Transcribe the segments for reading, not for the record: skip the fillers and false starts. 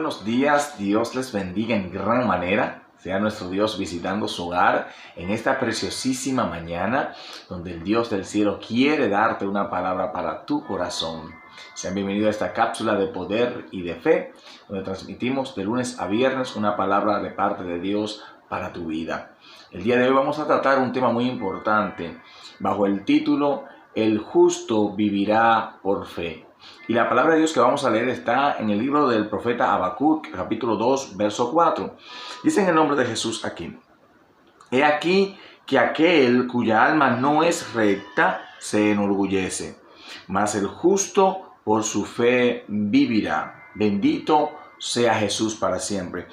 buenos días, Dios les bendiga en gran manera. Sea nuestro Dios visitando su hogar en esta preciosísima mañana donde el Dios del cielo quiere darte una palabra para tu corazón. Sean bienvenidos a esta cápsula de poder y de fe, donde transmitimos de lunes a viernes una palabra de parte de Dios para tu vida. El día de hoy vamos a tratar un tema muy importante bajo el título El justo vivirá por fe. Y la palabra de Dios que vamos a leer está en el libro del profeta Habacuc, capítulo 2, verso 4. Dice en el nombre de Jesús aquí: He aquí que aquel cuya alma no es recta se enorgullece, mas el justo por su fe vivirá. Bendito sea Jesús para siempre.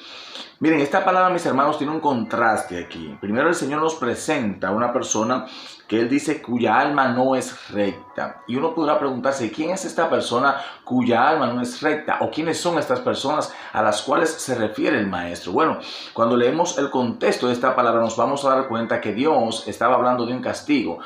Miren, esta palabra, mis hermanos, tiene un contraste aquí. Primero el Señor nos presenta a una persona que Él dice cuya alma no es recta. Y uno podrá preguntarse, ¿quién es esta persona cuya alma no es recta? ¿O quiénes son estas personas a las cuales se refiere el Maestro? Bueno, cuando leemos el contexto de esta palabra nos vamos a dar cuenta que Dios estaba hablando de un castigo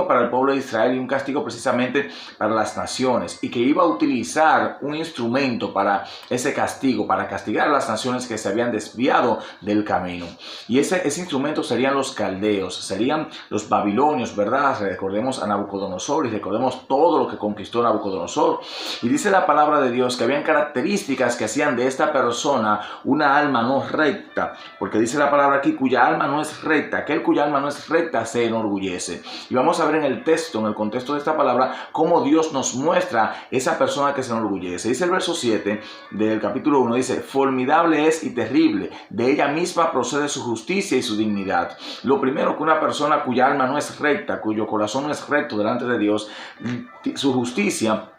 para el pueblo de Israel y un castigo precisamente para las naciones, y que iba a utilizar un instrumento para ese castigo, para castigar a las naciones que se habían desviado del camino. Y ese instrumento serían los caldeos, serían los babilonios, ¿verdad? Recordemos a Nabucodonosor y recordemos todo lo que conquistó Nabucodonosor. Y dice la palabra de Dios que habían características que hacían de esta persona una alma no recta, porque dice la palabra aquí cuya alma no es recta. Aquel cuya alma no es recta se enorgullece. Y vamos a ver en el texto, en el contexto de esta palabra, cómo Dios nos muestra esa persona que se enorgullece. Dice el verso 7 del capítulo 1, dice: formidable es y terrible, de ella misma procede su justicia y su dignidad. Lo primero, que una persona cuya alma no es recta, cuyo corazón no es recto delante de Dios, su justicia,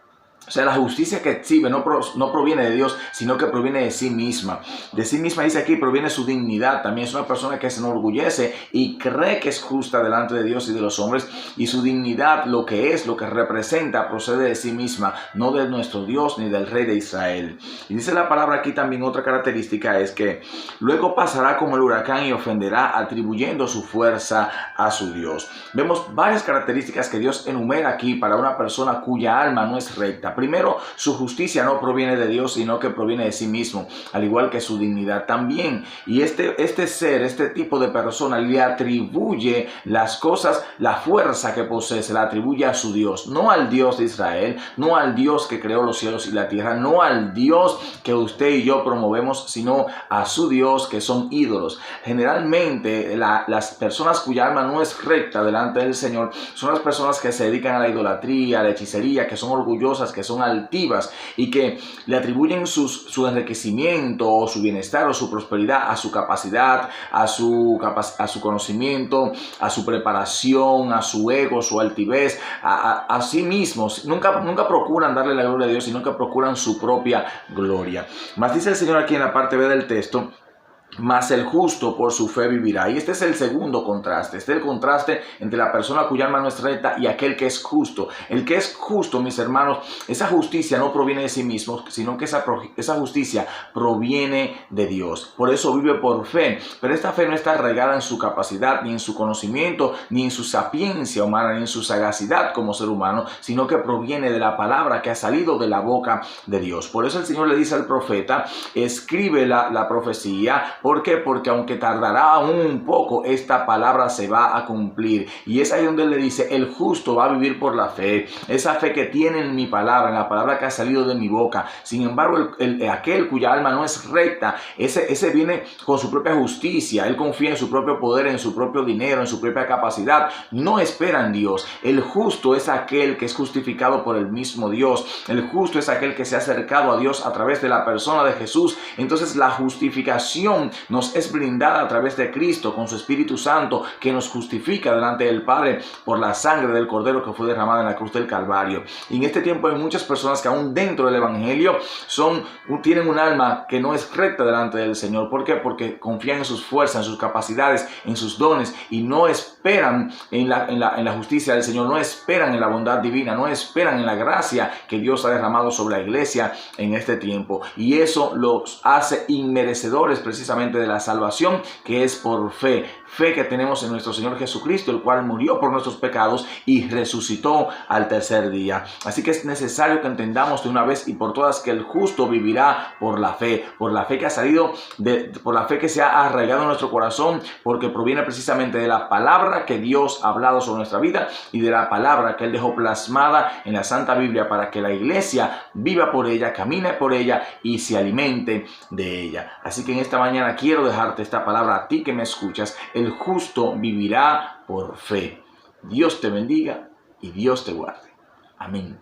o sea, la justicia que exhibe no proviene de Dios, sino que proviene de sí misma. De sí misma, dice aquí, proviene su dignidad. También es una persona que se enorgullece y cree que es justa delante de Dios y de los hombres. Y su dignidad, lo que representa, procede de sí misma, no de nuestro Dios ni del Rey de Israel. Y dice la palabra aquí también, otra característica es que luego pasará como el huracán y ofenderá, atribuyendo su fuerza a su Dios. Vemos varias características que Dios enumera aquí para una persona cuya alma no es recta. Primero, su justicia no proviene de Dios, sino que proviene de sí mismo, al igual que su dignidad también. Y este tipo de persona le atribuye las cosas, la fuerza que posee, se la atribuye a su Dios, no al Dios de Israel, no al Dios que creó los cielos y la tierra, no al Dios que usted y yo promovemos, sino a su Dios, que son ídolos. Generalmente, las personas cuya alma no es recta delante del Señor son las personas que se dedican a la idolatría, a la hechicería, que son orgullosas, que son altivas y que le atribuyen su enriquecimiento o su bienestar o su prosperidad a su capacidad, a su conocimiento, a su preparación, a su ego, su altivez, a sí mismos. Nunca procuran darle la gloria a Dios, sino que procuran su propia gloria. Mas dice el Señor aquí en la parte B del texto: mas el justo por su fe vivirá. Y este es el segundo contraste. Este es el contraste entre la persona cuya alma no es recta y aquel que es justo. El que es justo, mis hermanos, esa justicia no proviene de sí mismo, sino que esa justicia proviene de Dios. Por eso vive por fe. Pero esta fe no está arraigada en su capacidad, ni en su conocimiento, ni en su sapiencia humana, ni en su sagacidad como ser humano, sino que proviene de la palabra que ha salido de la boca de Dios. Por eso el Señor le dice al profeta: escribe la profecía. ¿Por qué? Porque aunque tardará aún un poco, esta palabra se va a cumplir. Y es ahí donde él le dice: el justo va a vivir por la fe. Esa fe que tiene en mi palabra, en la palabra que ha salido de mi boca. Sin embargo, aquel cuya alma no es recta, ese viene con su propia justicia. Él confía en su propio poder, en su propio dinero, en su propia capacidad. No espera en Dios. El justo es aquel que es justificado por el mismo Dios. El justo es aquel que se ha acercado a Dios a través de la persona de Jesús. Entonces la justificación nos es brindada a través de Cristo con su Espíritu Santo, que nos justifica delante del Padre por la sangre del Cordero que fue derramada en la cruz del Calvario. Y en este tiempo hay muchas personas que aún dentro del Evangelio tienen un alma que no es recta delante del Señor. ¿Por qué? Porque confían en sus fuerzas, en sus capacidades, en sus dones, y no esperan en la justicia del Señor, no esperan en la bondad divina, no esperan en la gracia que Dios ha derramado sobre la iglesia en este tiempo. Y eso los hace inmerecedores precisamente de la salvación, que es por fe. fe que tenemos en nuestro Señor Jesucristo, el cual murió por nuestros pecados y resucitó al tercer día. Así que es necesario que entendamos de una vez y por todas que el justo vivirá por la fe que ha salido, por la fe que se ha arraigado en nuestro corazón, porque proviene precisamente de la palabra que Dios ha hablado sobre nuestra vida y de la palabra que Él dejó plasmada en la Santa Biblia para que la iglesia viva por ella, camine por ella y se alimente de ella. Así que en esta mañana quiero dejarte esta palabra a ti que me escuchas: el justo vivirá por fe. Dios te bendiga y Dios te guarde. Amén.